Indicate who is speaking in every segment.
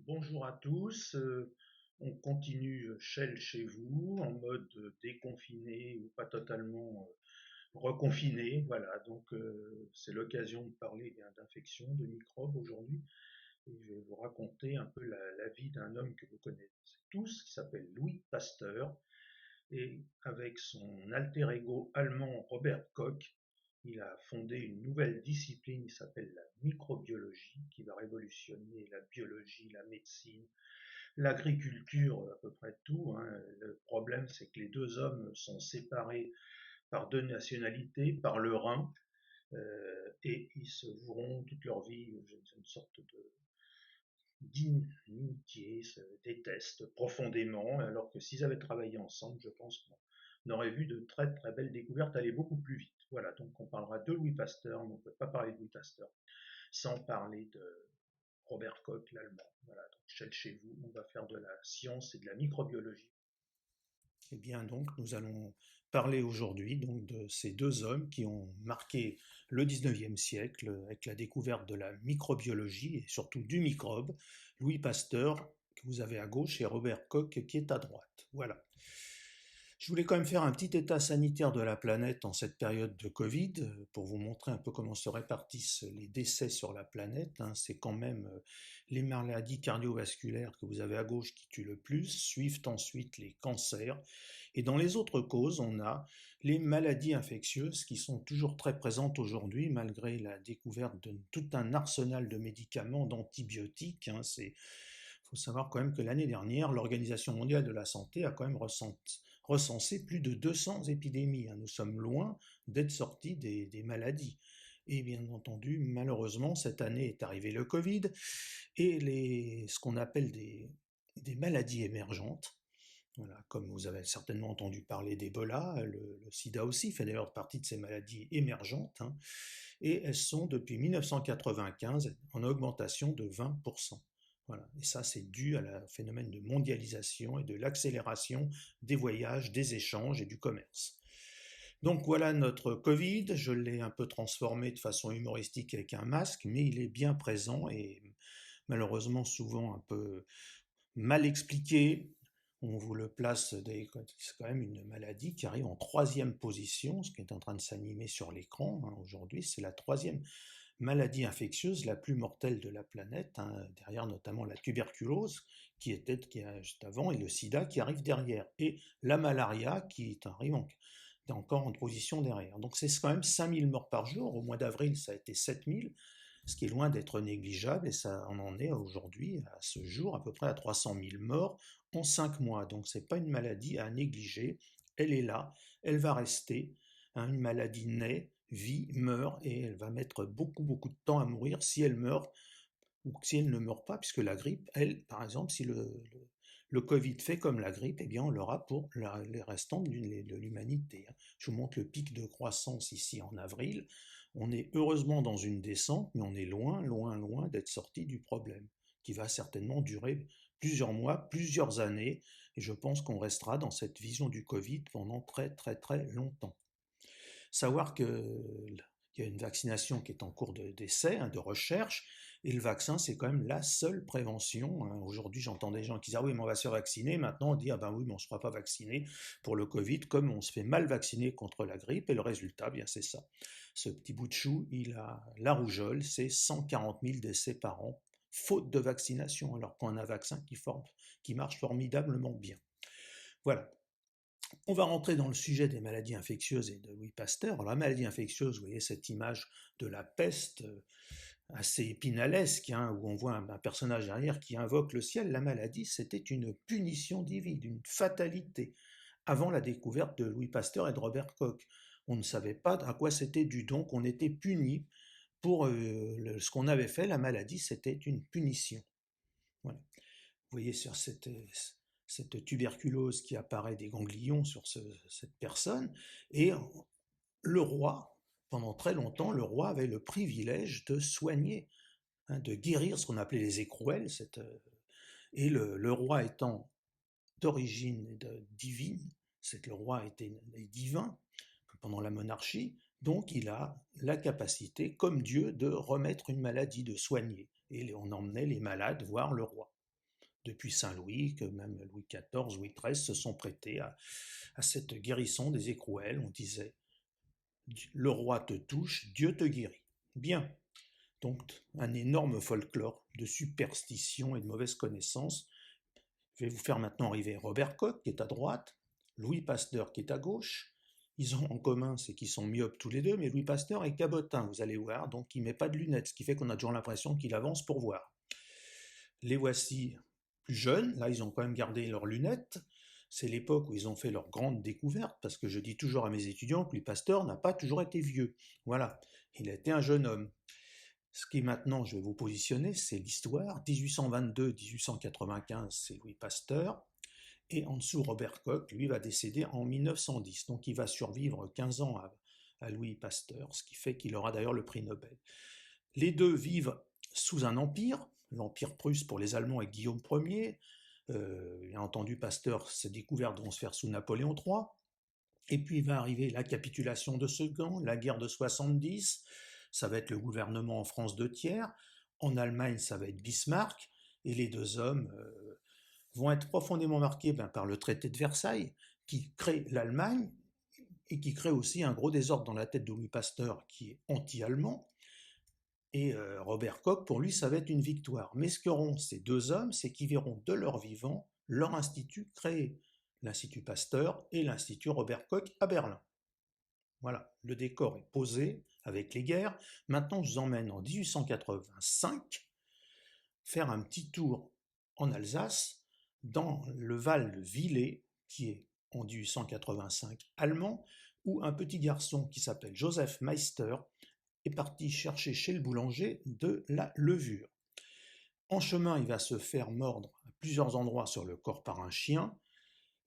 Speaker 1: Bonjour à tous. On continue Shell chez vous en mode déconfiné ou pas totalement reconfiné. Voilà, c'est l'occasion de parler d'infections, de microbes aujourd'hui. Et je vais vous raconter un peu la vie d'un homme que vous connaissez tous, qui s'appelle Louis Pasteur. Et avec son alter ego allemand Robert Koch, il a fondé une nouvelle discipline qui s'appelle la microbiologie, qui va révolutionner la biologie, la médecine, l'agriculture, à peu près tout, hein. Le problème, c'est que les deux hommes sont séparés par deux nationalités, par le Rhin, et ils se voueront toute leur vie une sorte d'inimitié, se détestent profondément, alors que s'ils avaient travaillé ensemble, je pense qu'on aurait vu de très très belles découvertes aller beaucoup plus vite. Voilà, donc on parlera de Louis Pasteur, mais on ne peut pas parler de Louis Pasteur sans parler de Robert Koch, l'allemand. Voilà, donc chez vous, on va faire de la science et de la microbiologie.
Speaker 2: Eh bien, donc, nous allons parler aujourd'hui donc de ces deux hommes qui ont marqué le 19e siècle avec la découverte de la microbiologie et surtout du microbe, Louis Pasteur, que vous avez à gauche, et Robert Koch qui est à droite. Voilà. Je voulais quand même faire un petit état sanitaire de la planète en cette période de Covid pour vous montrer un peu comment se répartissent les décès sur la planète, hein. C'est quand même les maladies cardiovasculaires que vous avez à gauche qui tuent le plus, suivent ensuite les cancers. Et dans les autres causes, on a les maladies infectieuses qui sont toujours très présentes aujourd'hui malgré la découverte de tout un arsenal de médicaments, d'antibiotiques, hein. Il faut savoir quand même que l'année dernière, l'Organisation mondiale de la santé a quand même recensé plus de 200 épidémies, hein. Nous sommes loin d'être sortis des maladies. Et bien entendu, malheureusement, cette année est arrivé le Covid et ce qu'on appelle des maladies émergentes. Voilà, comme vous avez certainement entendu parler d'Ebola, le sida aussi fait d'ailleurs partie de ces maladies émergentes, hein, et elles sont depuis 1995 en augmentation de 20%. Voilà. Et ça, c'est dû à un phénomène de mondialisation et de l'accélération des voyages, des échanges et du commerce. Donc voilà notre Covid, je l'ai un peu transformé de façon humoristique avec un masque, mais il est bien présent et malheureusement souvent un peu mal expliqué. On vous le place, c'est quand même une maladie qui arrive en troisième position, ce qui est en train de s'animer sur l'écran, hein, aujourd'hui. C'est la troisième maladie infectieuse la plus mortelle de la planète, hein, derrière notamment la tuberculose qui est juste avant, et le sida qui arrive derrière, et la malaria qui arrive encore en position derrière. Donc c'est quand même 5000 morts par jour. Au mois d'avril, ça a été 7000, ce qui est loin d'être négligeable, et ça on en est aujourd'hui, à ce jour, à peu près à 300 000 morts en 5 mois. Donc c'est pas une maladie à négliger, elle est là, elle va rester, hein. Une maladie naît, vit, meurt, et elle va mettre beaucoup beaucoup de temps à mourir si elle meurt ou si elle ne meurt pas, puisque la grippe, elle, par exemple, si le Covid fait comme la grippe, eh bien on l'aura pour les restants de l'humanité, hein. Je vous montre le pic de croissance ici en avril. On est heureusement dans une descente, mais on est loin, loin, loin d'être sorti du problème, qui va certainement durer plusieurs mois, plusieurs années, et je pense qu'on restera dans cette vision du Covid pendant très, très, très longtemps. Savoir qu'il y a une vaccination qui est en cours d'essai, hein, de recherche, et le vaccin, c'est quand même la seule prévention, hein. Aujourd'hui, j'entends des gens qui disent ah oui, mais on va se faire vacciner. Maintenant, on dit ah ben oui, mais on ne se fera pas vacciner pour le Covid, comme on se fait mal vacciner contre la grippe, et le résultat, bien c'est ça. Ce petit bout de chou, il a la rougeole, c'est 140 000 décès par an, faute de vaccination, alors qu'on a un vaccin qui marche formidablement bien. Voilà. On va rentrer dans le sujet des maladies infectieuses et de Louis Pasteur. Alors, la maladie infectieuse, vous voyez cette image de la peste assez épinalesque, hein, où on voit un personnage derrière qui invoque le ciel. La maladie, c'était une punition divine, une fatalité, avant la découverte de Louis Pasteur et de Robert Koch. On ne savait pas à quoi c'était dû, donc on était puni pour ce qu'on avait fait. La maladie, c'était une punition. Voilà. Vous voyez sur cette tuberculose qui apparaît des ganglions sur cette personne, et le roi, pendant très longtemps, le roi avait le privilège de soigner, hein, de guérir ce qu'on appelait les écrouelles, et le roi étant d'origine divine, c'est que le roi était divin pendant la monarchie, donc il a la capacité, comme Dieu, de remettre une maladie, de soigner, et on emmenait les malades voir le roi. depuis Saint-Louis, que même Louis XIV, Louis XIII se sont prêtés à cette guérison des écrouelles. On disait le roi te touche, Dieu te guérit. Bien. Donc, un énorme folklore de superstition et de mauvaise connaissance. Je vais vous faire maintenant arriver Robert Koch, qui est à droite, Louis Pasteur, qui est à gauche. Ils ont en commun, c'est qu'ils sont myopes tous les deux, mais Louis Pasteur est cabotin, vous allez voir, donc il ne met pas de lunettes, ce qui fait qu'on a toujours l'impression qu'il avance pour voir. Les voici plus jeunes, là ils ont quand même gardé leurs lunettes. C'est l'époque où ils ont fait leur grande découverte, parce que je dis toujours à mes étudiants que Louis Pasteur n'a pas toujours été vieux. Voilà, il a été un jeune homme. Ce qui maintenant, je vais vous positionner, c'est l'histoire. 1822-1895, c'est Louis Pasteur. Et en dessous, Robert Koch, lui, va décéder en 1910. Donc il va survivre 15 ans à Louis Pasteur, ce qui fait qu'il aura d'ailleurs le prix Nobel. Les deux vivent sous un empire, l'empire prusse pour les Allemands et Guillaume Ier. Bien entendu, Pasteur, ses découvertes vont se faire sous Napoléon III. Et puis va arriver la capitulation de Sedan, la guerre de 70, ça va être le gouvernement en France de tiers, en Allemagne ça va être Bismarck, et les deux hommes vont être profondément marqués par le traité de Versailles, qui crée l'Allemagne, et qui crée aussi un gros désordre dans la tête de Louis Pasteur, qui est anti-allemand, et Robert Koch, pour lui, ça va être une victoire. Mais ce qu'auront ces deux hommes, c'est qu'ils verront de leur vivant leur institut créé, l'Institut Pasteur et l'Institut Robert Koch à Berlin. Voilà, le décor est posé avec les guerres. Maintenant, je vous emmène en 1885 faire un petit tour en Alsace, dans le Val de Villers, qui est en 1885 allemand, où un petit garçon qui s'appelle Joseph Meister est parti chercher chez le boulanger de la levure. En chemin, il va se faire mordre à plusieurs endroits sur le corps par un chien,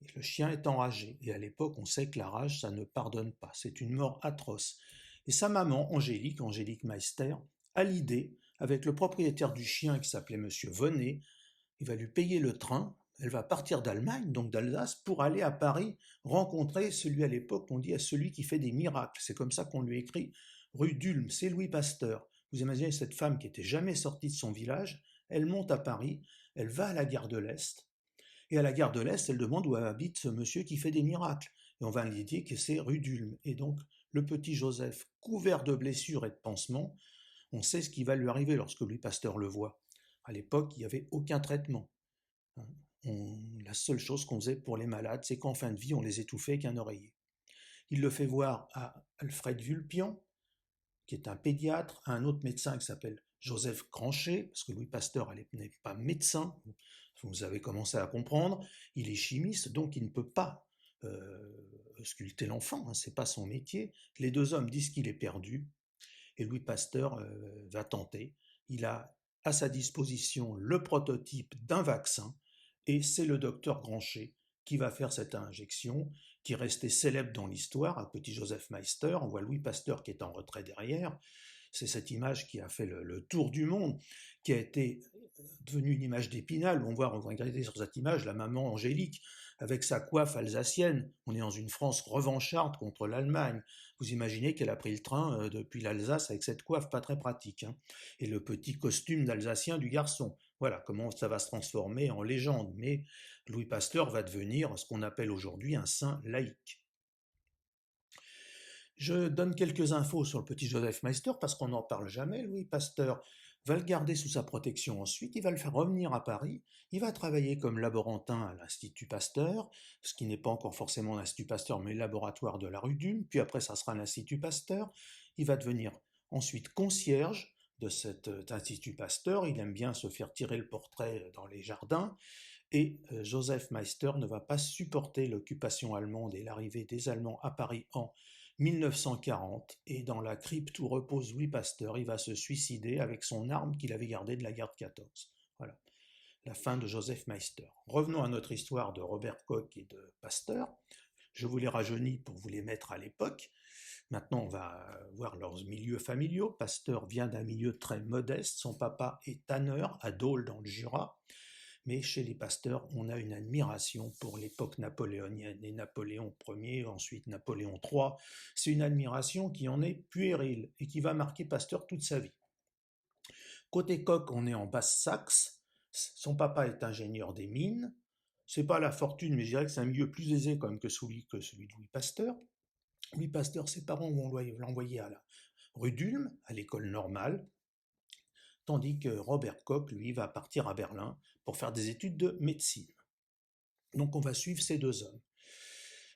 Speaker 2: et le chien est enragé. Et à l'époque, on sait que la rage, ça ne pardonne pas. C'est une mort atroce. Et sa maman, Angélique Meister, a l'idée, avec le propriétaire du chien qui s'appelait Monsieur Vonnet, il va lui payer le train, elle va partir d'Allemagne, donc d'Alsace, pour aller à Paris rencontrer celui à l'époque, on dit à celui qui fait des miracles. C'est comme ça qu'on lui écrit rue d'Ulm, c'est Louis Pasteur. Vous imaginez cette femme qui n'était jamais sortie de son village, elle monte à Paris, elle va à la gare de l'Est, et à la gare de l'Est, elle demande où habite ce monsieur qui fait des miracles. Et on va lui dire que c'est rue d'Ulm. Et donc, le petit Joseph, couvert de blessures et de pansements, on sait ce qui va lui arriver lorsque Louis Pasteur le voit. À l'époque, il n'y avait aucun traitement. La seule chose qu'on faisait pour les malades, c'est qu'en fin de vie, on les étouffait avec un oreiller. Il le fait voir à Alfred Vulpian, qui est un pédiatre, à un autre médecin qui s'appelle Joseph Granchet, parce que Louis Pasteur n'est pas médecin, vous avez commencé à comprendre, il est chimiste, donc il ne peut pas sculpter l'enfant, hein, c'est pas son métier. Les deux hommes disent qu'il est perdu, et Louis Pasteur va tenter. Il a à sa disposition le prototype d'un vaccin, et c'est le docteur Granchet qui va faire cette injection, qui est restée célèbre dans l'histoire, un petit Joseph Meister, on voit Louis Pasteur qui est en retrait derrière, c'est cette image qui a fait le tour du monde, qui a été devenue une image d'Épinal, on va regarder sur cette image la maman Angélique, avec sa coiffe alsacienne, on est dans une France revancharde contre l'Allemagne, vous imaginez qu'elle a pris le train depuis l'Alsace avec cette coiffe pas très pratique, hein, et le petit costume d'Alsacien du garçon, voilà comment ça va se transformer en légende, mais Louis Pasteur va devenir ce qu'on appelle aujourd'hui un saint laïque. Je donne quelques infos sur le petit Joseph Meister parce qu'on n'en parle jamais. Louis Pasteur va le garder sous sa protection ensuite, il va le faire revenir à Paris, il va travailler comme laborantin à l'Institut Pasteur, ce qui n'est pas encore forcément l'Institut Pasteur, mais le laboratoire de la rue d'Ulm, puis après ça sera l'Institut Pasteur, il va devenir ensuite concierge de cet Institut Pasteur, il aime bien se faire tirer le portrait dans les jardins, et Joseph Meister ne va pas supporter l'occupation allemande et l'arrivée des Allemands à Paris en 1940, et dans la crypte où repose Louis Pasteur, il va se suicider avec son arme qu'il avait gardée de la guerre de 14. Voilà, la fin de Joseph Meister. Revenons à notre histoire de Robert Koch et de Pasteur. Je vous les rajeunis pour vous les mettre à l'époque. Maintenant, on va voir leurs milieux familiaux. Pasteur vient d'un milieu très modeste. Son papa est tanneur à Dole dans le Jura. Mais chez les Pasteurs, on a une admiration pour l'époque napoléonienne et Napoléon Ier, ensuite Napoléon III. C'est une admiration qui en est puérile et qui va marquer Pasteur toute sa vie. Côté Koch, on est en Basse-Saxe, Son papa est ingénieur des mines. C'est pas la fortune, mais je dirais que c'est un milieu plus aisé quand même que celui de Louis Pasteur. Louis Pasteur, ses parents vont l'envoyer à la rue d'Ulm, à l'école normale, tandis que Robert Koch, lui, va partir à Berlin pour faire des études de médecine. Donc on va suivre ces deux hommes.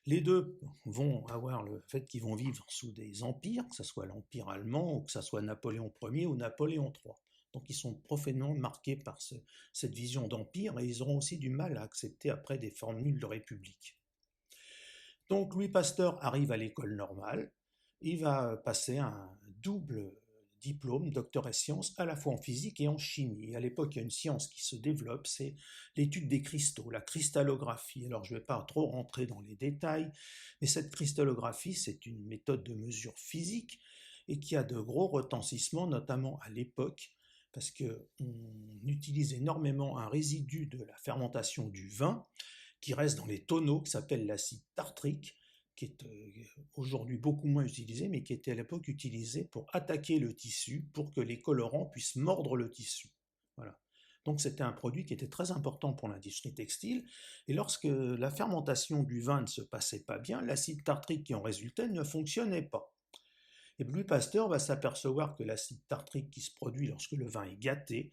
Speaker 2: Les deux vont avoir le fait qu'ils vont vivre sous des empires, que ce soit l'Empire allemand ou que ce soit Napoléon Ier ou Napoléon III. Donc ils sont profondément marqués par cette vision d'empire et ils auront aussi du mal à accepter après des formules de république. Donc Louis Pasteur arrive à l'école normale, il va passer un double diplôme, docteur et sciences, à la fois en physique et en chimie. Et à l'époque, il y a une science qui se développe, c'est l'étude des cristaux, la cristallographie. Alors, je ne vais pas trop rentrer dans les détails, mais cette cristallographie, c'est une méthode de mesure physique et qui a de gros retentissements, notamment à l'époque, parce qu'on utilise énormément un résidu de la fermentation du vin qui reste dans les tonneaux, qui s'appelle l'acide tartrique, qui est aujourd'hui beaucoup moins utilisé, mais qui était à l'époque utilisé pour attaquer le tissu, pour que les colorants puissent mordre le tissu. Voilà. Donc c'était un produit qui était très important pour l'industrie textile, et lorsque la fermentation du vin ne se passait pas bien, l'acide tartrique qui en résultait ne fonctionnait pas. Et Louis Pasteur va s'apercevoir que l'acide tartrique qui se produit lorsque le vin est gâté,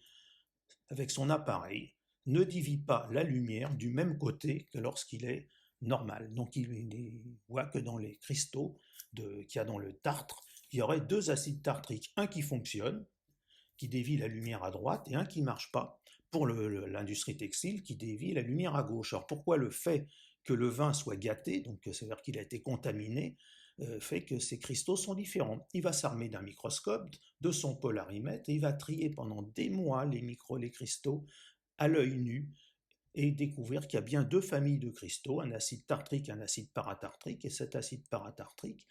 Speaker 2: avec son appareil, ne divise pas la lumière du même côté que lorsqu'il est normal. Donc il voit que dans les cristaux qu'il y a dans le tartre, il y aurait deux acides tartriques, un qui fonctionne, qui dévie la lumière à droite, et un qui ne marche pas, pour l'industrie textile, qui dévie la lumière à gauche. Alors pourquoi le fait que le vin soit gâté, donc c'est-à-dire qu'il a été contaminé, fait que ces cristaux sont différents. Il va s'armer d'un microscope, de son polarimètre, et il va trier pendant des mois les cristaux à l'œil nu, et découvrir qu'il y a bien deux familles de cristaux, un acide tartrique et un acide paratartrique, et cet acide paratartrique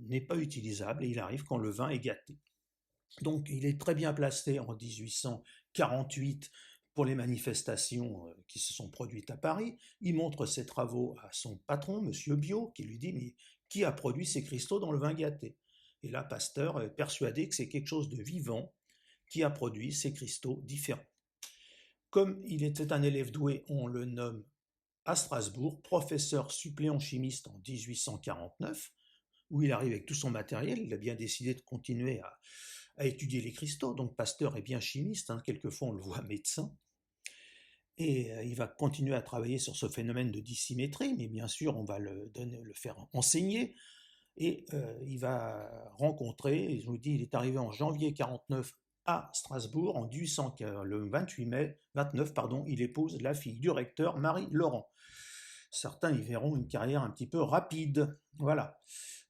Speaker 2: n'est pas utilisable, et il arrive quand le vin est gâté. Donc il est très bien placé en 1848 pour les manifestations qui se sont produites à Paris. Il montre ses travaux à son patron, Monsieur Biot, qui lui dit « Mais qui a produit ces cristaux dans le vin gâté ?» Et là, Pasteur est persuadé que c'est quelque chose de vivant qui a produit ces cristaux différents. Comme il était un élève doué, on le nomme à Strasbourg professeur suppléant chimiste en 1849, où il arrive avec tout son matériel. Il a bien décidé de continuer à étudier les cristaux, donc Pasteur est bien chimiste, hein, quelquefois on le voit médecin, et il va continuer à travailler sur ce phénomène de dissymétrie, mais bien sûr on va le faire enseigner, et il va rencontrer, je vous dis, il est arrivé en janvier 1949 à Strasbourg, en 1800, le 28 mai 29, pardon, il épouse la fille du recteur, Marie Laurent. Certains y verront une carrière un petit peu rapide, voilà.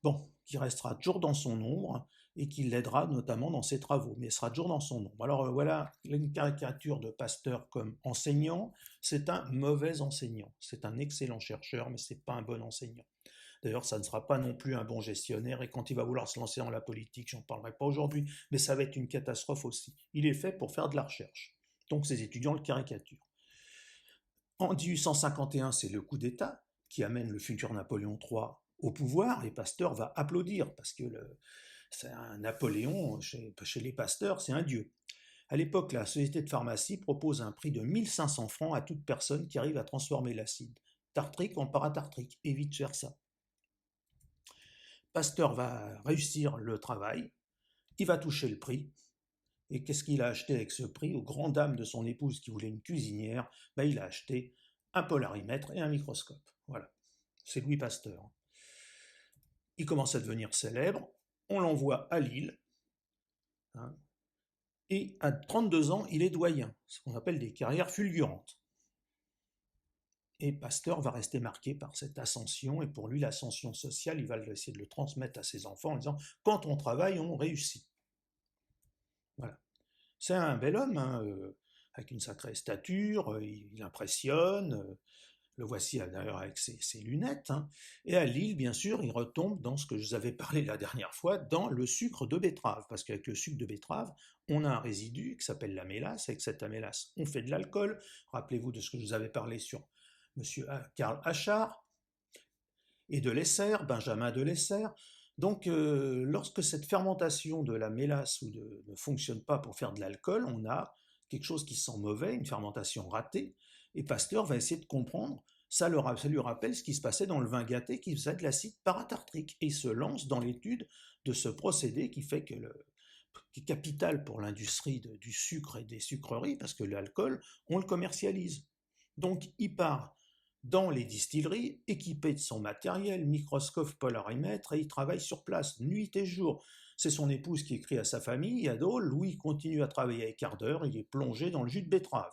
Speaker 2: Bon, qui restera toujours dans son ombre et qui l'aidera notamment dans ses travaux, mais sera toujours dans son ombre. Alors voilà une caricature de Pasteur comme enseignant. C'est un mauvais enseignant. C'est un excellent chercheur, mais c'est pas un bon enseignant. D'ailleurs, ça ne sera pas non plus un bon gestionnaire, et quand il va vouloir se lancer dans la politique, j'en parlerai pas aujourd'hui, mais ça va être une catastrophe aussi. Il est fait pour faire de la recherche. Donc ses étudiants le caricaturent. En 1851, c'est le coup d'État qui amène le futur Napoléon III au pouvoir, et Pasteur va applaudir, parce que c'est un Napoléon, chez les Pasteurs, c'est un dieu. À l'époque, la société de pharmacie propose un prix de 1500 francs à toute personne qui arrive à transformer l'acide tartrique en paratartrique, et vice-versa. Pasteur va réussir le travail, il va toucher le prix, et qu'est-ce qu'il a acheté avec ce prix? Aux grandes dames de son épouse qui voulait une cuisinière, ben il a acheté un polarimètre et un microscope. Voilà, c'est Louis Pasteur. Il commence à devenir célèbre, on l'envoie à Lille, hein, et à 32 ans, il est doyen, ce qu'on appelle des carrières fulgurantes. Et Pasteur va rester marqué par cette ascension, et pour lui, l'ascension sociale, il va essayer de le transmettre à ses enfants en disant « quand on travaille, on réussit ». Voilà. C'est un bel homme, hein, avec une sacrée stature, il impressionne, le voici d'ailleurs avec ses lunettes, hein. Et à Lille, bien sûr, il retombe dans ce que je vous avais parlé la dernière fois, dans le sucre de betterave, parce qu'avec le sucre de betterave, on a un résidu qui s'appelle la mélasse, avec cette mélasse, on fait de l'alcool. Rappelez-vous de ce que je vous avais parlé sur Monsieur Karl Achard, et de Lesser, Benjamin de Lesser. Donc, lorsque cette fermentation de la mélasse ne fonctionne pas pour faire de l'alcool, on a quelque chose qui sent mauvais, une fermentation ratée, et Pasteur va essayer de comprendre, ça lui rappelle ce qui se passait dans le vin gâté qui faisait de l'acide paratartrique, et il se lance dans l'étude de ce procédé qui est capital pour l'industrie du sucre et des sucreries, parce que l'alcool, on le commercialise. Donc il part dans les distilleries, équipé de son matériel, microscope, polarimètre, et il travaille sur place, nuit et jour. C'est son épouse qui écrit à sa famille, à Dole, Louis continue à travailler avec ardeur, il est plongé dans le jus de betterave.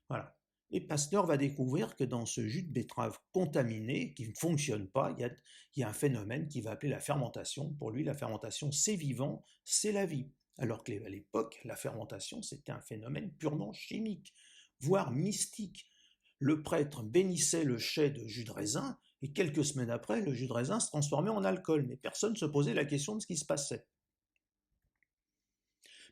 Speaker 2: Voilà. Et Pasteur va découvrir que dans ce jus de betterave contaminé, qui ne fonctionne pas, il y a un phénomène qu'il va appeler la fermentation. Pour lui, la fermentation, c'est vivant, c'est la vie. Alors qu'à l'époque, la fermentation, c'était un phénomène purement chimique, voire mystique. Le prêtre bénissait le chai de jus de raisin, et quelques semaines après, le jus de raisin se transformait en alcool, mais personne ne se posait la question de ce qui se passait.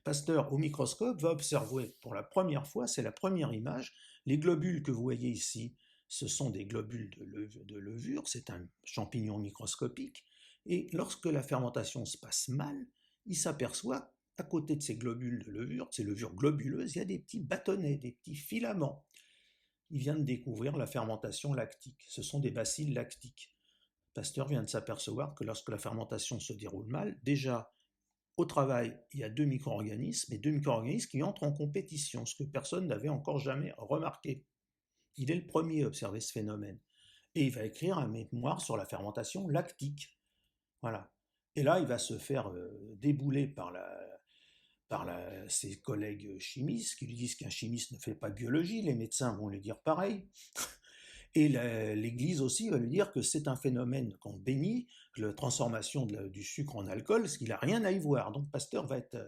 Speaker 2: Pasteur, au microscope, va observer pour la première fois, c'est la première image, les globules que vous voyez ici, ce sont des globules de levure, c'est un champignon microscopique, et lorsque la fermentation se passe mal, il s'aperçoit, à côté de ces globules de levure, ces levures globuleuses, il y a des petits bâtonnets, des petits filaments. Il vient de découvrir la fermentation lactique, ce sont des bacilles lactiques. Pasteur vient de s'apercevoir que lorsque la fermentation se déroule mal, déjà, au travail, il y a deux micro-organismes, et deux micro-organismes qui entrent en compétition, ce que personne n'avait encore jamais remarqué. Il est le premier à observer ce phénomène. Et il va écrire un mémoire sur la fermentation lactique. Voilà. Et là, il va se faire débouler ses collègues chimistes qui lui disent qu'un chimiste ne fait pas de biologie, les médecins vont lui dire pareil. Et l'Église aussi va lui dire que c'est un phénomène qu'on bénit, la transformation du sucre en alcool, parce qu'il n'a rien à y voir. Donc Pasteur va être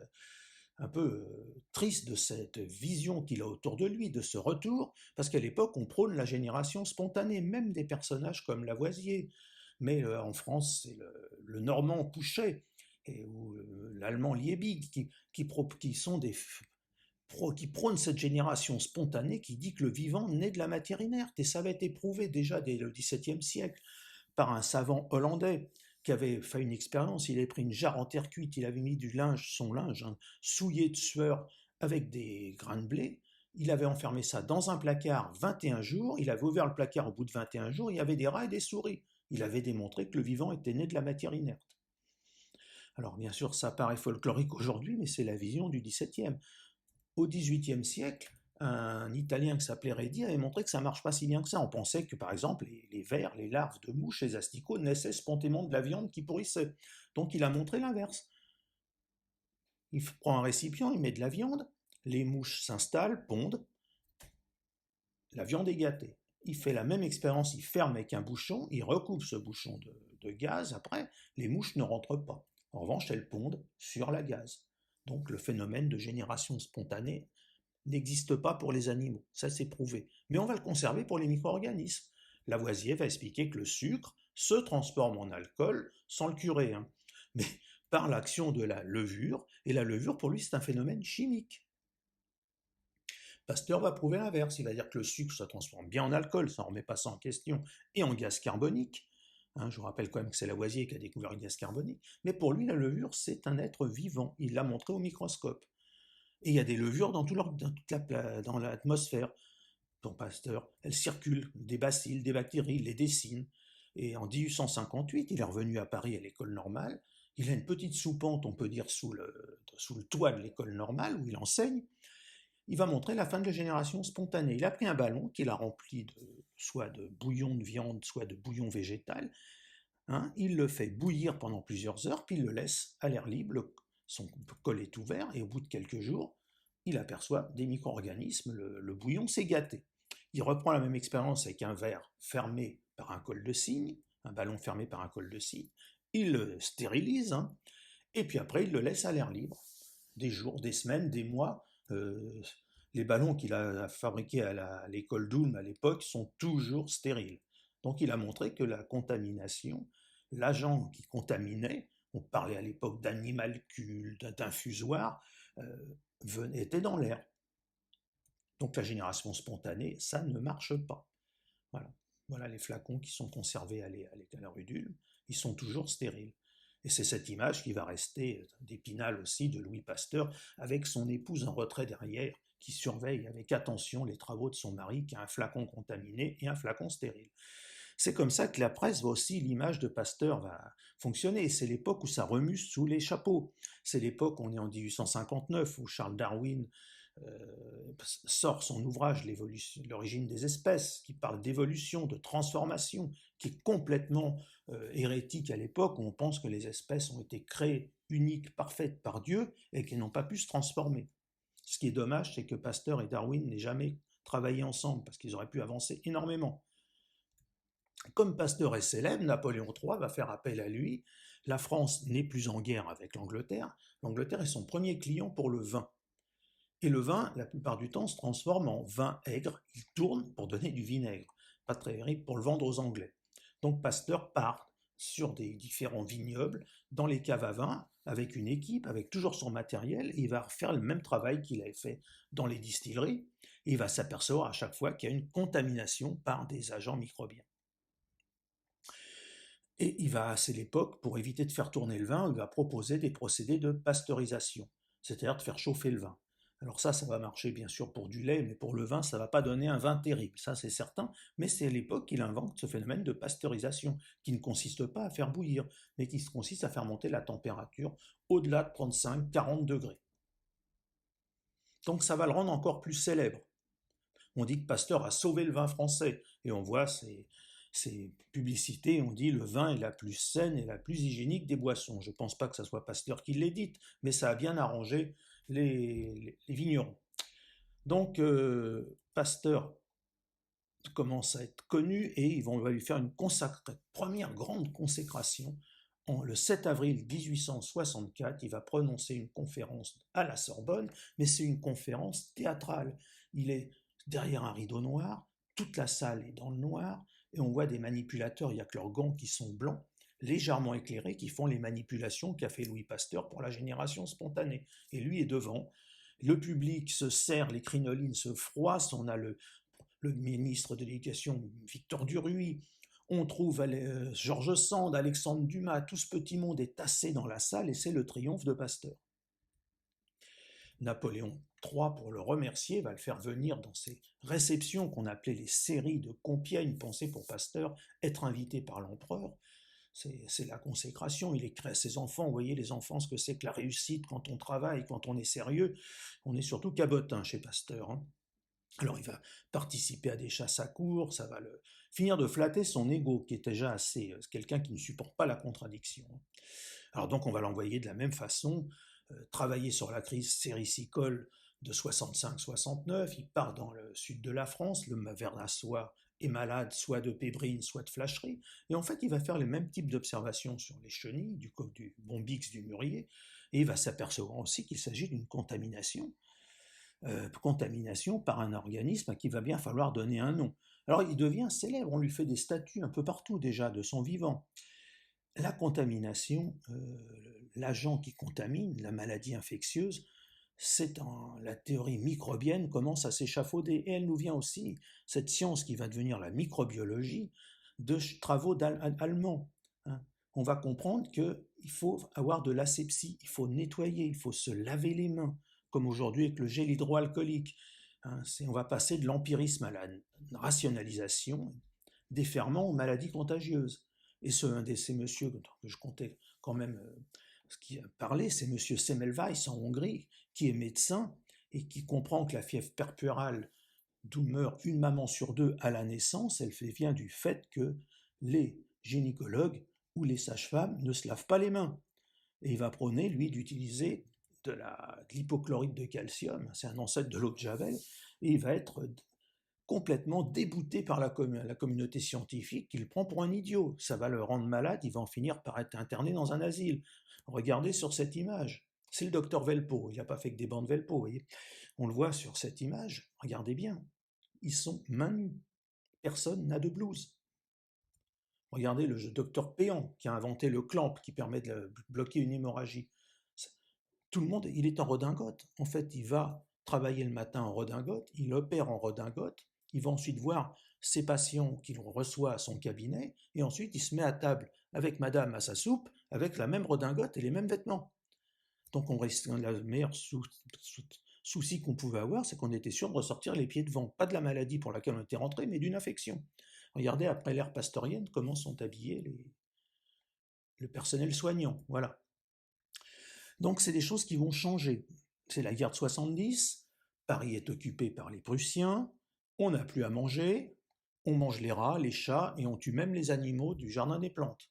Speaker 2: un peu triste de cette vision qu'il a autour de lui, de ce retour, parce qu'à l'époque, on prône la génération spontanée, même des personnages comme Lavoisier. Mais en France, c'est le Normand Pouchet, ou l'Allemand Liebig, qui sont qui prône cette génération spontanée qui dit que le vivant naît de la matière inerte. Et ça avait été prouvé déjà dès le XVIIe siècle par un savant hollandais qui avait fait une expérience. Il avait pris une jarre en terre cuite, il avait mis son linge souillé de sueur avec des grains de blé. Il avait enfermé ça dans un placard 21 jours. Il avait ouvert le placard au bout de 21 jours. Il y avait des rats et des souris. Il avait démontré que le vivant était né de la matière inerte. Alors bien sûr, ça paraît folklorique aujourd'hui, mais c'est la vision du XVIIe. Au XVIIIe siècle, un Italien qui s'appelait Redi avait montré que ça ne marche pas si bien que ça. On pensait que, par exemple, les vers, les larves de mouches, les asticots naissaient spontanément de la viande qui pourrissait. Donc il a montré l'inverse. Il prend un récipient, il met de la viande, les mouches s'installent, pondent, la viande est gâtée. Il fait la même expérience, il ferme avec un bouchon, il recoupe ce bouchon de gaz, après, les mouches ne rentrent pas. En revanche, elles pondent sur la gaz. Donc le phénomène de génération spontanée n'existe pas pour les animaux, ça c'est prouvé. Mais on va le conserver pour les micro-organismes. Lavoisier va expliquer que le sucre se transforme en alcool sans le curer, hein, mais par l'action de la levure, et la levure pour lui c'est un phénomène chimique. Pasteur va prouver l'inverse, il va dire que le sucre se transforme bien en alcool, ça ne remet pas ça en question, et en gaz carbonique. Je vous rappelle quand même que c'est Lavoisier qui a découvert le gaz carbonique, mais pour lui la levure c'est un être vivant, il l'a montré au microscope. Et il y a des levures dans l'atmosphère. Pour Pasteur, elles circulent, des bacilles, des bactéries, il les dessine. Et en 1858, il est revenu à Paris à l'école normale. Il a une petite soupente, on peut dire, sous le toit de l'école normale où il enseigne. Il va montrer la fin de la génération spontanée. Il a pris un ballon qu'il a rempli soit de bouillon de viande, soit de bouillon végétal. Il le fait bouillir pendant plusieurs heures, puis il le laisse à l'air libre. Son col est ouvert, et au bout de quelques jours, il aperçoit des micro-organismes, le bouillon s'est gâté. Il reprend la même expérience avec un verre fermé par un col de cygne, un ballon fermé par un col de cygne. Il le stérilise, et puis après, il le laisse à l'air libre. Des jours, des semaines, des mois. Les ballons qu'il a fabriqués à l'école d'Ulm à l'époque sont toujours stériles. Donc il a montré que la contamination, l'agent qui contaminait, on parlait à l'époque d'animalcules, d'infusoires, était dans l'air. Donc la génération spontanée, ça ne marche pas. Voilà les flacons qui sont conservés à la rue d'Ulm, ils sont toujours stériles. Et c'est cette image qui va rester d'Épinal aussi, de Louis Pasteur, avec son épouse en retrait derrière, qui surveille avec attention les travaux de son mari qui a un flacon contaminé et un flacon stérile. C'est comme ça que la presse voit aussi l'image de Pasteur va fonctionner. C'est l'époque où ça remue sous les chapeaux. C'est l'époque, on est en 1859, où Charles Darwin sort son ouvrage L'origine des espèces, qui parle d'évolution, de transformation, qui est complètement hérétique à l'époque, où on pense que les espèces ont été créées uniques, parfaites par Dieu, et qu'elles n'ont pas pu se transformer. Ce qui est dommage, c'est que Pasteur et Darwin n'aient jamais travaillé ensemble, parce qu'ils auraient pu avancer énormément. Comme Pasteur est célèbre, Napoléon III va faire appel à lui. La France n'est plus en guerre avec l'Angleterre. L'Angleterre est son premier client pour le vin. Et le vin, la plupart du temps, se transforme en vin aigre. Il tourne pour donner du vinaigre. Pas très terrible pour le vendre aux Anglais. Donc Pasteur part sur des différents vignobles, dans les caves à vin, avec une équipe, avec toujours son matériel, et il va faire le même travail qu'il avait fait dans les distilleries. Et il va s'apercevoir à chaque fois qu'il y a une contamination par des agents microbiens. Et c'est l'époque, pour éviter de faire tourner le vin, il va proposer des procédés de pasteurisation, c'est-à-dire de faire chauffer le vin. Alors ça va marcher bien sûr pour du lait, mais pour le vin, ça ne va pas donner un vin terrible, ça c'est certain, mais c'est à l'époque qu'il invente ce phénomène de pasteurisation, qui ne consiste pas à faire bouillir, mais qui consiste à faire monter la température au-delà de 35-40 degrés. Donc ça va le rendre encore plus célèbre. On dit que Pasteur a sauvé le vin français, et on voit ces publicités, on dit le vin est la plus saine et la plus hygiénique des boissons. Je ne pense pas que ce soit Pasteur qui l'ait dit, mais ça a bien arrangé les vignerons. Donc Pasteur commence à être connu et on va lui faire une première grande consécration. Le 7 avril 1864, il va prononcer une conférence à la Sorbonne, mais c'est une conférence théâtrale. Il est derrière un rideau noir, toute la salle est dans le noir, et on voit des manipulateurs, il n'y a que leurs gants qui sont blancs, légèrement éclairés, qui font les manipulations qu'a fait Louis Pasteur pour la génération spontanée. Et lui est devant. Le public se serre, les crinolines se froissent, on a le ministre de l'Éducation, Victor Duruy, on trouve Georges Sand, Alexandre Dumas, tout ce petit monde est tassé dans la salle et c'est le triomphe de Pasteur. Napoléon III, pour le remercier, va le faire venir dans ces réceptions qu'on appelait les séries de Compiègne, pensées pour Pasteur, être invité par l'empereur. C'est la consécration, il écrit à ses enfants, vous voyez les enfants, ce que c'est que la réussite quand on travaille, quand on est sérieux, on est surtout cabotin chez Pasteur. Hein. Alors il va participer à des chasses à courre, ça va finir de flatter son ego, qui est déjà assez quelqu'un qui ne supporte pas la contradiction. Alors donc on va l'envoyer de la même façon, travailler sur la crise séricicole de 65-69, il part dans le sud de la France, le Vernasois est malade soit de pébrine, soit de flacherie, et en fait il va faire les mêmes types d'observations sur les chenilles, du bombix, du mûrier, et il va s'apercevoir aussi qu'il s'agit d'une contamination par un organisme à qui va bien falloir donner un nom. Alors il devient célèbre, on lui fait des statues un peu partout déjà de son vivant. La contamination, l'agent qui contamine, la maladie infectieuse, la théorie microbienne commence à s'échafauder et elle nous vient aussi, cette science qui va devenir la microbiologie, de travaux allemands. Hein. On va comprendre qu'il faut avoir de l'asepsie, il faut nettoyer, il faut se laver les mains, comme aujourd'hui avec le gel hydroalcoolique. Hein, on va passer de l'empirisme à la rationalisation des ferments aux maladies contagieuses. Et un de ces messieurs que je comptais quand même ce qui a parlé, c'est monsieur Semmelweis en Hongrie, qui est médecin et qui comprend que la fièvre puerpérale, d'où meurt une maman sur deux à la naissance, elle vient du fait que les gynécologues ou les sages-femmes ne se lavent pas les mains. Et il va prôner, lui, d'utiliser de l'hypochlorite de calcium, c'est un ancêtre de l'eau de Javel, et il va être complètement débouté par la communauté scientifique qui le prend pour un idiot. Ça va le rendre malade, il va en finir par être interné dans un asile. Regardez sur cette image. C'est le docteur Velpeau, il n'a pas fait que des bandes Velpeau, vous voyez. On le voit sur cette image, regardez bien. Ils sont mains nues. Personne n'a de blouse. Regardez le docteur Péan qui a inventé le clamp qui permet de bloquer une hémorragie. Tout le monde, il est en redingote. En fait, il va travailler le matin en redingote, il opère en redingote, il va ensuite voir ses patients qu'il reçoit à son cabinet, et ensuite il se met à table avec madame à sa soupe, avec la même redingote et les mêmes vêtements. Donc on reste la meilleure souci qu'on pouvait avoir, c'est qu'on était sûr de ressortir les pieds devant, pas de la maladie pour laquelle on était rentré, mais d'une infection. Regardez après l'ère pasteurienne comment sont habillés le personnel soignant, voilà. Donc c'est des choses qui vont changer. C'est la guerre de 70, Paris est occupé par les Prussiens, on n'a plus à manger, on mange les rats, les chats et on tue même les animaux du jardin des plantes.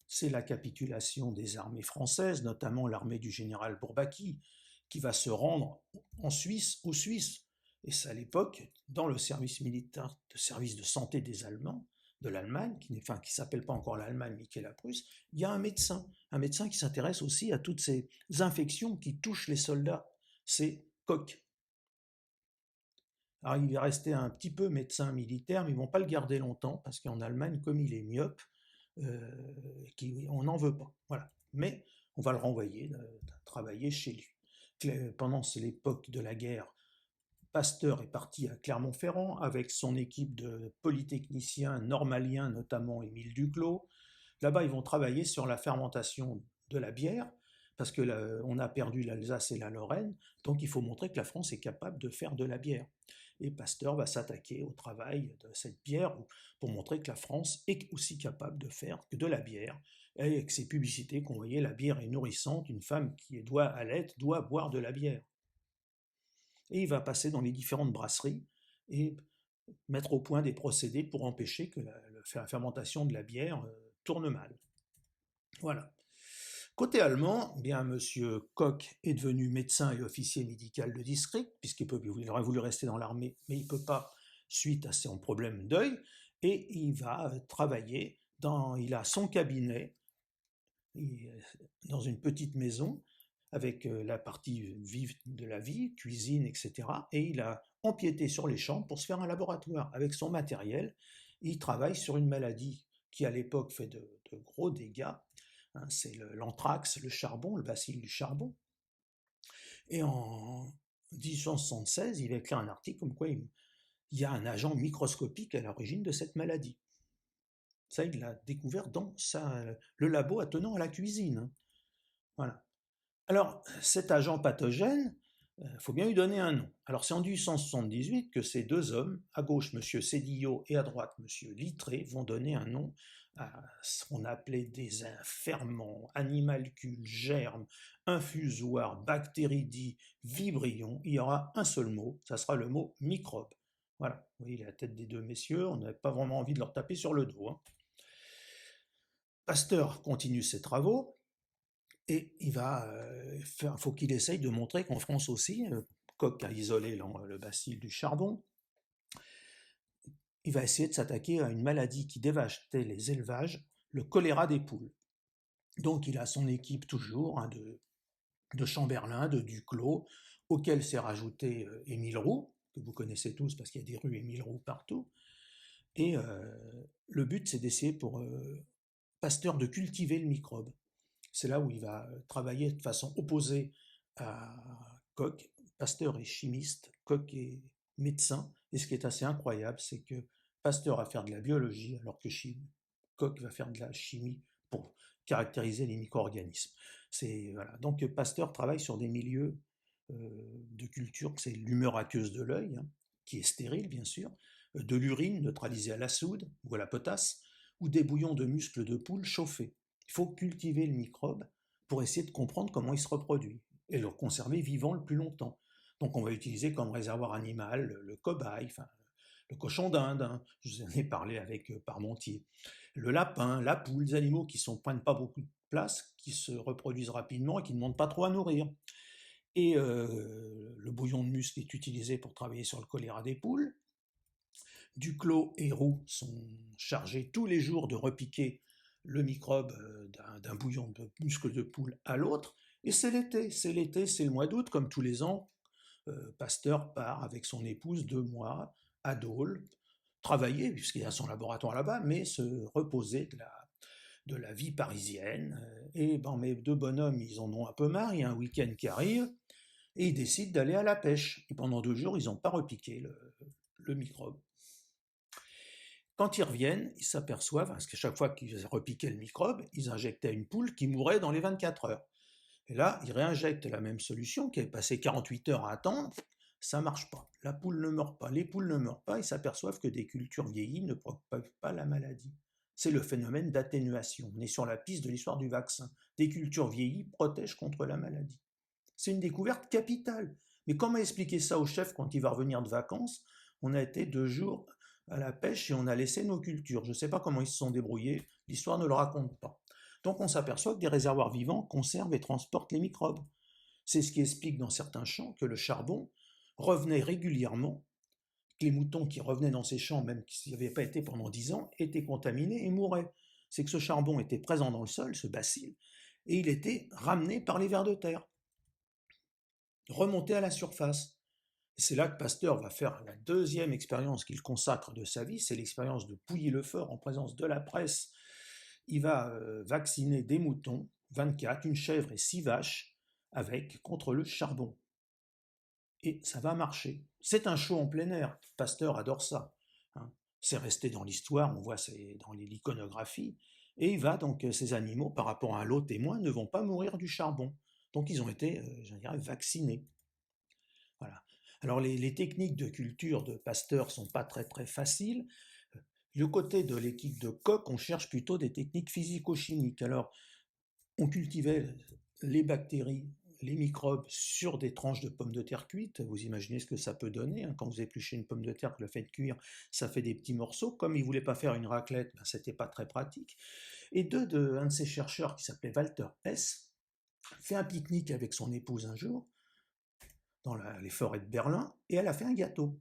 Speaker 2: C'est la capitulation des armées françaises, notamment l'armée du général Bourbaki, qui va se rendre en Suisse, aux Suisses. Et c'est à l'époque, dans le service militaire, le service de santé des Allemands, de l'Allemagne, qui ne s'appelle pas encore l'Allemagne, mais qui est la Prusse, il y a un médecin qui s'intéresse aussi à toutes ces infections qui touchent les soldats. C'est Koch. Alors il va rester un petit peu médecin militaire, mais ils ne vont pas le garder longtemps, parce qu'en Allemagne, comme il est myope, on n'en veut pas. Voilà. Mais on va le renvoyer travailler chez lui. Pendant l'époque de la guerre, Pasteur est parti à Clermont-Ferrand avec son équipe de polytechniciens normaliens, notamment Émile Duclos. Là-bas, ils vont travailler sur la fermentation de la bière, parce qu'on a perdu l'Alsace et la Lorraine, donc il faut montrer que la France est capable de faire de la bière. Et Pasteur va s'attaquer au travail de cette bière pour montrer que la France est aussi capable de faire que de la bière. Et avec ces publicités qu'on voyait, la bière est nourrissante, une femme qui doit allaiter doit boire de la bière. Et il va passer dans les différentes brasseries et mettre au point des procédés pour empêcher que la fermentation de la bière tourne mal. Voilà. Côté allemand, bien Monsieur Koch est devenu médecin et officier médical de district, puisqu'il aurait voulu rester dans l'armée, mais il ne peut pas suite à son problème d'œil, et il va travailler il a son cabinet dans une petite maison, avec la partie vive de la vie, cuisine, etc. Et il a empiété sur les chambres pour se faire un laboratoire. Avec son matériel, il travaille sur une maladie qui à l'époque fait de gros dégâts. C'est l'anthrax, le charbon, le bacille du charbon. Et en 1876, il va écrire un article comme quoi il y a un agent microscopique à l'origine de cette maladie. Ça, il l'a découvert dans le labo attenant à la cuisine. Voilà. Alors, cet agent pathogène, il faut bien lui donner un nom. Alors, c'est en 1878 que ces deux hommes, à gauche M. Cédillo et à droite M. Littré, vont donner un nom à ce qu'on appelait des ferments, animalcules, germes, infusoires, bactéridies, vibrions. Il y aura un seul mot, ça sera le mot microbe. Voilà, vous voyez la tête des deux messieurs, on n'avait pas vraiment envie de leur taper sur le dos. Pasteur continue ses travaux. Et il faut qu'il essaye de montrer qu'en France aussi, Koch a isolé le bacille du charbon, il va essayer de s'attaquer à une maladie qui dévastait les élevages, le choléra des poules. Donc il a son équipe toujours de Chamberlain, de Duclos, auquel s'est rajouté Émile Roux, que vous connaissez tous parce qu'il y a des rues Émile Roux partout. Et le but, c'est d'essayer pour Pasteur de cultiver le microbe. C'est là où il va travailler de façon opposée à Koch. Pasteur est chimiste, Koch est médecin. Et ce qui est assez incroyable, c'est que Pasteur va faire de la biologie, alors que Koch va faire de la chimie pour caractériser les micro-organismes. Voilà. Donc Pasteur travaille sur des milieux de culture, c'est l'humeur aqueuse de l'œil, qui est stérile bien sûr, de l'urine neutralisée à la soude ou à la potasse, ou des bouillons de muscles de poule chauffés. Il faut cultiver le microbe pour essayer de comprendre comment il se reproduit et le conserver vivant le plus longtemps. Donc on va utiliser comme réservoir animal le cobaye, le cochon d'Inde, je vous en ai parlé avec Parmentier, le lapin, la poule, les animaux qui ne prennent pas beaucoup de place, qui se reproduisent rapidement et qui ne demandent pas trop à nourrir. Et le bouillon de muscle est utilisé pour travailler sur le choléra des poules. Duclos et Roux sont chargés tous les jours de repiquer le microbe d'un bouillon de muscle de poule à l'autre, et c'est l'été, c'est le mois d'août, comme tous les ans, Pasteur part avec son épouse 2 mois à Dole, travailler, puisqu'il a son laboratoire là-bas, mais se reposer de la vie parisienne. Et mes deux bonhommes, ils en ont un peu marre, il y a un week-end qui arrive, et ils décident d'aller à la pêche. Et pendant 2 jours, ils n'ont pas repiqué le microbe. Quand ils reviennent, ils s'aperçoivent, parce qu'à chaque fois qu'ils repiquaient le microbe, ils injectaient une poule qui mourait dans les 24 heures. Et là, il réinjecte la même solution qui avait passé 48 heures à attendre, ça ne marche pas. La poule ne meurt pas, les poules ne meurent pas, ils s'aperçoivent que des cultures vieillies ne provoquent pas la maladie. C'est le phénomène d'atténuation. On est sur la piste de l'histoire du vaccin. Des cultures vieillies protègent contre la maladie. C'est une découverte capitale. Mais comment expliquer ça au chef quand il va revenir de vacances? On a été 2 jours à la pêche et on a laissé nos cultures. Je ne sais pas comment ils se sont débrouillés, l'histoire ne le raconte pas. Donc on s'aperçoit que des réservoirs vivants conservent et transportent les microbes. C'est ce qui explique dans certains champs que le charbon revenait régulièrement, que les moutons qui revenaient dans ces champs, même s'ils n'y avaient pas été pendant 10 ans, étaient contaminés et mouraient. C'est que ce charbon était présent dans le sol, ce bacille, et il était ramené par les vers de terre, remonté à la surface. C'est là que Pasteur va faire la deuxième expérience qu'il consacre de sa vie, c'est l'expérience de Pouilly-le-Fort en présence de la presse. Il va vacciner des moutons, 24, une chèvre et 6 vaches, contre le charbon. Et ça va marcher. C'est un show en plein air. Pasteur adore ça. Hein. C'est resté dans l'histoire, on voit dans l'iconographie. Et il va donc, ces animaux, par rapport à un lot témoin, ne vont pas mourir du charbon. Donc ils ont été, je dirais, vaccinés. Voilà. Alors les techniques de culture de Pasteur sont pas très très faciles. Du côté de l'équipe de Koch, on cherche plutôt des techniques physico-chimiques. Alors, on cultivait les bactéries, les microbes sur des tranches de pommes de terre cuites. Vous imaginez ce que ça peut donner, hein. Quand vous épluchez une pomme de terre, que vous la faites cuire, ça fait des petits morceaux. Comme il ne voulait pas faire une raclette, ben, c'était pas très pratique. Et un de ces chercheurs qui s'appelait Walter Hess fait un pique-nique avec son épouse un jour dans les forêts de Berlin et elle a fait un gâteau.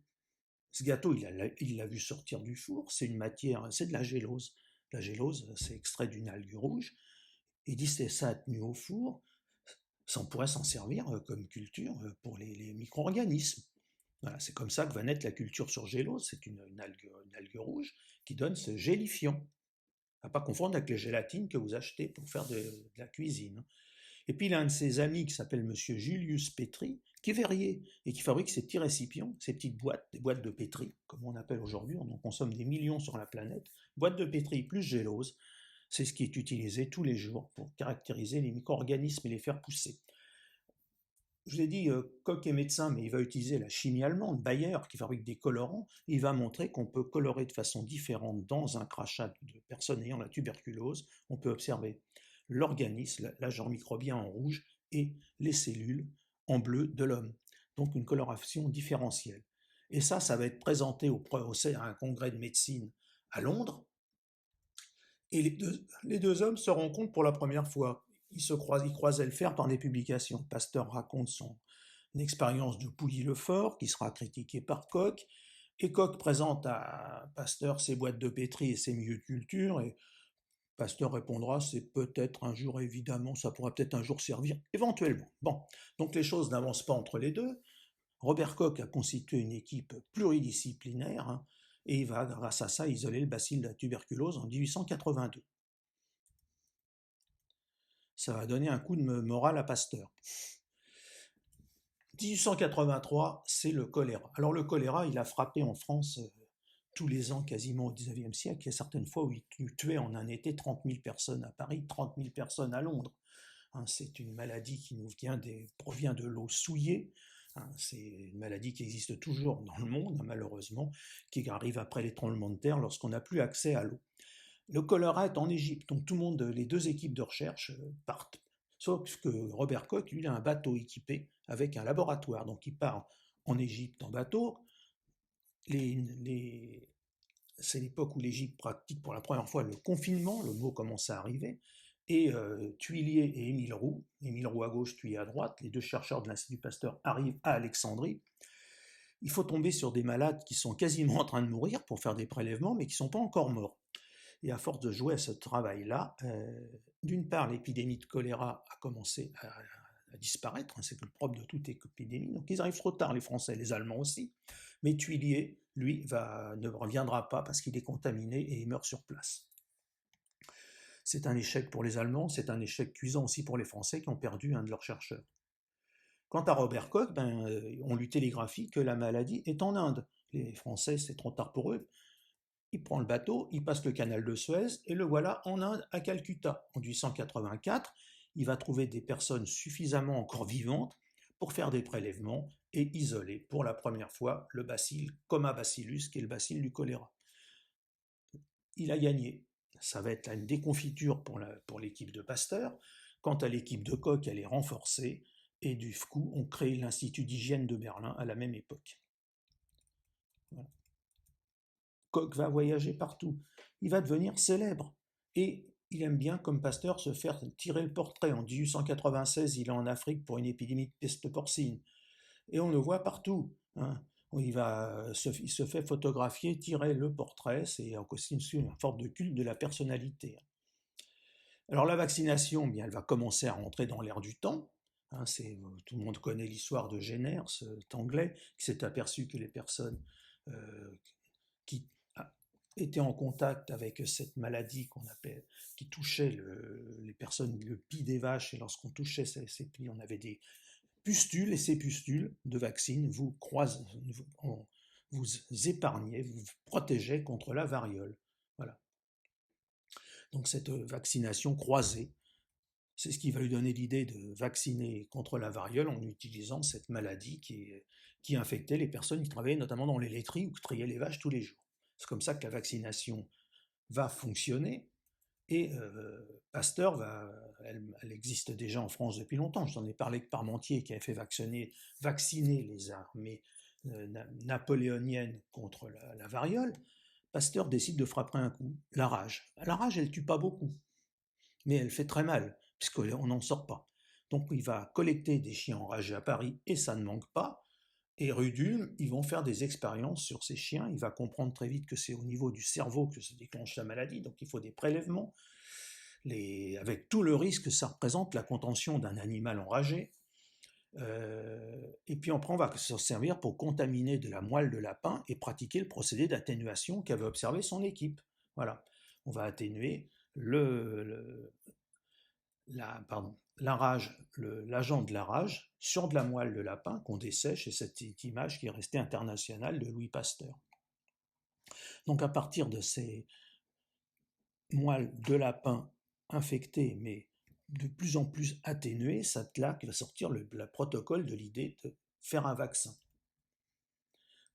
Speaker 2: Ce gâteau, il l'a vu sortir du four, c'est une matière, c'est de la gélose. La gélose, c'est extrait d'une algue rouge. Il dit c'est ça tenu au four, on pourrait s'en servir comme culture pour les micro-organismes. Voilà, c'est comme ça que va naître la culture sur gélose, c'est une algue rouge qui donne ce gélifiant. À ne pas confondre avec les gélatines que vous achetez pour faire de la cuisine. Et puis il a un de ses amis qui s'appelle Monsieur Julius Petri, qui est verrier et qui fabrique ces petits récipients, ces petites boîtes, des boîtes de pétri, comme on appelle aujourd'hui, on en consomme des millions sur la planète. Boîte de pétri plus gélose, c'est ce qui est utilisé tous les jours pour caractériser les micro-organismes et les faire pousser. Je vous ai dit, Koch est médecin, mais il va utiliser la chimie allemande, Bayer, qui fabrique des colorants. Il va montrer qu'on peut colorer de façon différente dans un crachat de personnes ayant la tuberculose. On peut observer l'organisme, l'agent microbien en rouge, et les cellules en bleu de l'homme. Donc une coloration différentielle. Et ça va être présenté à un congrès de médecine à Londres. Et les deux hommes se rencontrent pour la première fois. Ils croisaient le fer dans des publications. Pasteur raconte son expérience de Pouilly-le-Fort, qui sera critiquée par Koch, et Koch présente à Pasteur ses boîtes de pétri et ses milieux de culture, et Pasteur répondra, c'est peut-être un jour, évidemment, ça pourra peut-être un jour servir, éventuellement. Bon, donc les choses n'avancent pas entre les deux. Robert Koch a constitué une équipe pluridisciplinaire, hein, et il va, grâce à ça, isoler le bacille de la tuberculose en 1882. Ça va donner un coup de morale à Pasteur. 1883, c'est le choléra. Alors le choléra, il a frappé en France tous les ans quasiment au XIXe siècle. Il y a certaines fois où il tuait en un été 30 000 personnes à Paris, 30 000 personnes à Londres. Hein, c'est une maladie qui provient de l'eau souillée. Hein, c'est une maladie qui existe toujours dans le monde, hein, malheureusement, qui arrive après les tremblements de terre lorsqu'on n'a plus accès à l'eau. Le choléra est en Égypte, donc tout le monde, les deux équipes de recherche partent. Sauf que Robert Koch, lui, a un bateau équipé avec un laboratoire, donc il part en Égypte en bateau. C'est l'époque où l'Égypte pratique pour la première fois le confinement, le mot commence à arriver, et Thuillier et Émile Roux à gauche, Thuillier à droite, les deux chercheurs de l'Institut Pasteur arrivent à Alexandrie. Il faut tomber sur des malades qui sont quasiment en train de mourir pour faire des prélèvements, mais qui ne sont pas encore morts. Et à force de jouer à ce travail-là, d'une part, l'épidémie de choléra a commencé à disparaître, hein, c'est le propre de toute épidémie, donc ils arrivent trop tard, les Français, les Allemands aussi, mais Thuillier, lui, ne reviendra pas parce qu'il est contaminé et il meurt sur place. C'est un échec pour les Allemands, c'est un échec cuisant aussi pour les Français qui ont perdu un de leurs chercheurs. Quant à Robert Koch, on lui télégraphie que la maladie est en Inde. Les Français, c'est trop tard pour eux. Il prend le bateau, il passe le canal de Suez, et le voilà en Inde, à Calcutta. En 1884, il va trouver des personnes suffisamment encore vivantes pour faire des prélèvements et isoler pour la première fois le bacille Coma bacillus, qui est le bacille du choléra. Il a gagné. Ça va être une déconfiture pour l'équipe de Pasteur. Quant à l'équipe de Koch, elle est renforcée, et du coup, on crée l'Institut d'hygiène de Berlin à la même époque. Voilà. Koch va voyager partout. Il va devenir célèbre. Et il aime bien, comme Pasteur, se faire tirer le portrait. En 1896, il est en Afrique pour une épidémie de peste porcine. Et on le voit partout. Hein. Il se fait photographier, tirer le portrait, c'est aussi une forme de culte de la personnalité. Alors la vaccination, bien, elle va commencer à rentrer dans l'ère du temps. Hein, tout le monde connaît l'histoire de Jenner, cet Anglais, qui s'est aperçu que les personnes qui étaient en contact avec cette maladie qui touchait les personnes, le pis des vaches, et lorsqu'on touchait ces plis, on avait des pustules, et ces pustules de vaccine vous épargnaient, vous protégeaient contre la variole. Voilà. Donc cette vaccination croisée, c'est ce qui va lui donner l'idée de vacciner contre la variole en utilisant cette maladie qui infectait les personnes qui travaillaient notamment dans les laiteries ou qui triaient les vaches tous les jours. C'est comme ça que la vaccination va fonctionner. Et Pasteur, elle existe déjà en France depuis longtemps. Je t'en ai parlé de Parmentier qui avait fait vacciner les armées napoléoniennes contre la variole. Pasteur décide de frapper un coup, la rage. La rage, elle tue pas beaucoup, mais elle fait très mal, puisqu'on n'en sort pas. Donc il va collecter des chiens enragés à Paris, et ça ne manque pas. Et rue d'Ulm, ils vont faire des expériences sur ces chiens. Il va comprendre très vite que c'est au niveau du cerveau que se déclenche la maladie, donc il faut des prélèvements, avec tout le risque que ça représente la contention d'un animal enragé. Et puis après, on va se servir pour contaminer de la moelle de lapin et pratiquer le procédé d'atténuation qu'avait observé son équipe. Voilà, on va atténuer l'agent de la rage sur de la moelle de lapin qu'on dessèche, et cette image qui est restée internationale de Louis Pasteur. Donc à partir de ces moelles de lapin infectées, mais de plus en plus atténuées, ça là va sortir le protocole de l'idée de faire un vaccin.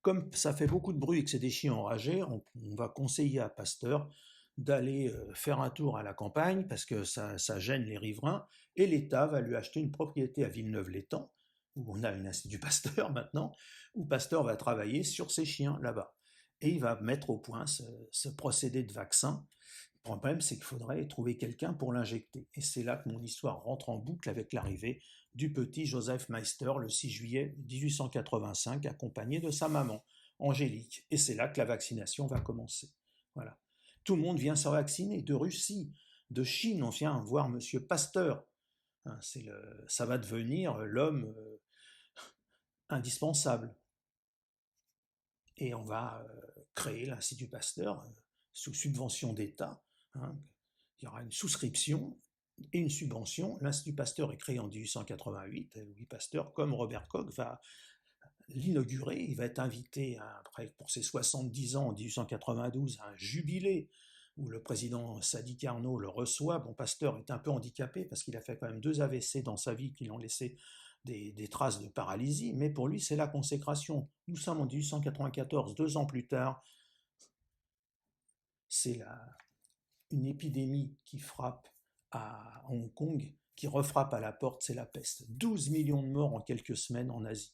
Speaker 2: Comme ça fait beaucoup de bruit et que c'est des chiens enragés, on va conseiller à Pasteur d'aller faire un tour à la campagne parce que ça gêne les riverains, et l'État va lui acheter une propriété à Villeneuve-l'Étang, où on a un institut Pasteur maintenant, où Pasteur va travailler sur ces chiens là-bas. Et il va mettre au point ce procédé de vaccin. Le problème, c'est qu'il faudrait trouver quelqu'un pour l'injecter. Et c'est là que mon histoire rentre en boucle avec l'arrivée du petit Joseph Meister le 6 juillet 1885, accompagné de sa maman, Angélique. Et c'est là que la vaccination va commencer. Voilà. Tout le monde vient se vacciner, de Russie, de Chine, on vient voir Monsieur Pasteur. Hein, ça va devenir l'homme indispensable. Et on va créer l'Institut Pasteur sous subvention d'État. Hein. Il y aura une souscription et une subvention. L'Institut Pasteur est créé en 1888. Louis Pasteur, comme Robert Koch, va l'inaugurer. Il va être invité après, pour ses 70 ans en 1892 à un jubilé où le président Sadi Carnot le reçoit. Bon, Pasteur est un peu handicapé parce qu'il a fait quand même 2 AVC dans sa vie qui l'ont laissé des traces de paralysie, mais pour lui c'est la consécration. Nous sommes en 1894, 2 ans plus tard, c'est une épidémie qui frappe à Hong Kong, qui refrappe à la porte, c'est la peste. 12 millions de morts en quelques semaines en Asie.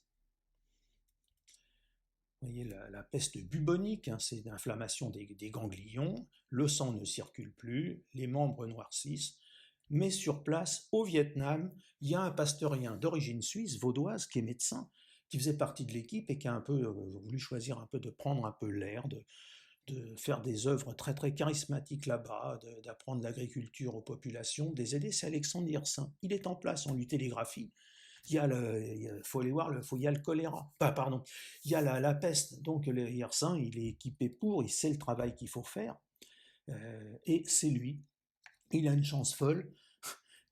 Speaker 2: Vous voyez, la peste bubonique, hein, c'est l'inflammation des ganglions, le sang ne circule plus, les membres noircissent, mais sur place, au Vietnam, il y a un pasteurien d'origine suisse, vaudoise, qui est médecin, qui faisait partie de l'équipe et qui a un peu voulu choisir un peu de prendre un peu l'air, de faire des œuvres très très charismatiques là-bas, d'apprendre l'agriculture aux populations, de les aider. C'est Alexandre Yersin. Il est en place, on lui télégraphie. Il y a il y a le choléra, pardon, il y a la peste. Donc le Yersin, il est équipé il sait le travail qu'il faut faire, et c'est lui. Il a une chance folle.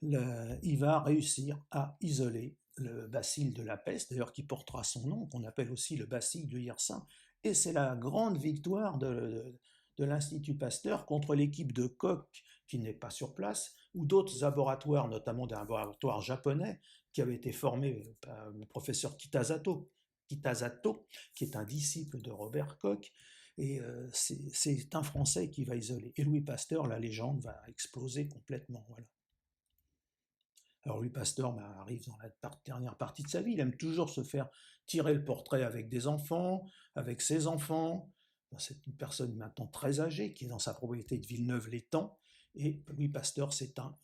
Speaker 2: Il va réussir à isoler le bacille de la peste, d'ailleurs qui portera son nom, qu'on appelle aussi le bacille de Yersin. Et c'est la grande victoire de l'Institut Pasteur contre l'équipe de Koch, qui n'est pas sur place, ou d'autres laboratoires, notamment d'un laboratoire japonais qui avait été formé par le professeur Kitazato, qui est un disciple de Robert Koch, et c'est un Français qui va isoler. Et Louis Pasteur, la légende va exploser complètement. Voilà. Alors Louis Pasteur arrive dans la dernière partie de sa vie, il aime toujours se faire tirer le portrait avec des enfants, avec ses enfants. C'est une personne maintenant très âgée qui est dans sa propriété de Villeneuve-l'Étang. Et Louis Pasteur s'éteint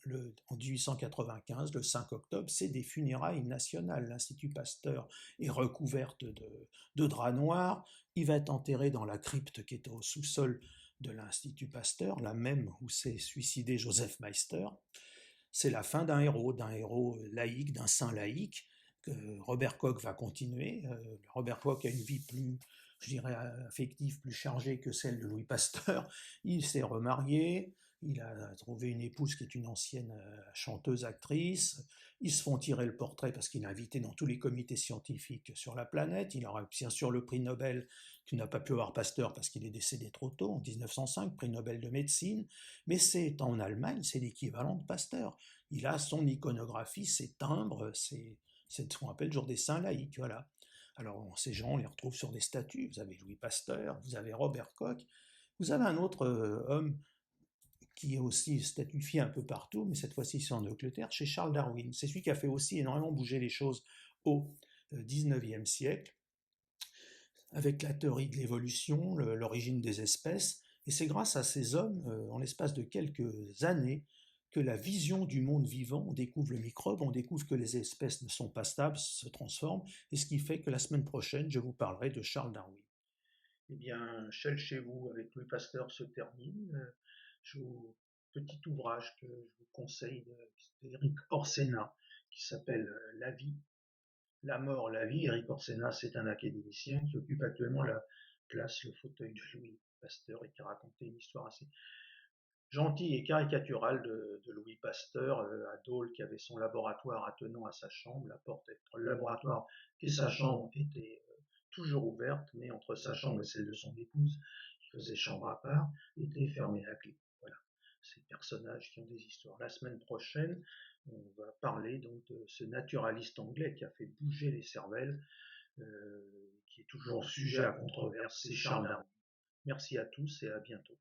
Speaker 2: en 1895, le 5 octobre, c'est des funérailles nationales. L'Institut Pasteur est recouverte de draps noirs. Il va être enterré dans la crypte qui est au sous-sol de l'Institut Pasteur, la même où s'est suicidé Joseph Meister. C'est la fin d'un héros laïque, d'un saint laïque, que Robert Koch va continuer. Robert Koch a une vie plus, je dirais, affective, plus chargée que celle de Louis Pasteur. Il s'est remarié, il a trouvé une épouse qui est une ancienne chanteuse, actrice. Ils se font tirer le portrait parce qu'il est invité dans tous les comités scientifiques sur la planète. Il aura bien sûr le prix Nobel qu'il n'a pas pu avoir Pasteur parce qu'il est décédé trop tôt, en 1905, prix Nobel de médecine. Mais c'est en Allemagne, c'est l'équivalent de Pasteur. Il a son iconographie, ses timbres, c'est ce qu'on appelle jour des saints laïcs. Voilà. Alors ces gens, on les retrouve sur des statues. Vous avez Louis Pasteur, vous avez Robert Koch, vous avez un autre homme qui est aussi statuifié un peu partout, mais cette fois-ci c'est en Angleterre, chez Charles Darwin. C'est celui qui a fait aussi énormément bouger les choses au XIXe siècle, avec la théorie de l'évolution, l'origine des espèces, et c'est grâce à ces hommes, en l'espace de quelques années, que la vision du monde vivant, on découvre le microbe, on découvre que les espèces ne sont pas stables, se transforment, et ce qui fait que la semaine prochaine, je vous parlerai de Charles Darwin.
Speaker 1: Eh bien, Shell chez vous avec Louis Pasteur se termine. Petit ouvrage que je vous conseille d'Éric Orsena qui s'appelle La vie, la mort, la vie. Éric Orsena, c'est un académicien qui occupe actuellement la place, le fauteuil de Louis Pasteur et qui a raconté une histoire assez gentille et caricaturale de Louis Pasteur à Dole, qui avait son laboratoire attenant à sa chambre. La porte entre le laboratoire et sa chambre était toujours ouverte, mais entre sa chambre et celle de son épouse, qui faisait chambre à part, était fermée à clé. Voilà, ces personnages qui ont des histoires. La semaine prochaine, on va parler donc de ce naturaliste anglais qui a fait bouger les cervelles, qui est toujours sujet à controverse, c'est Charles Darwin. Merci à tous et à bientôt.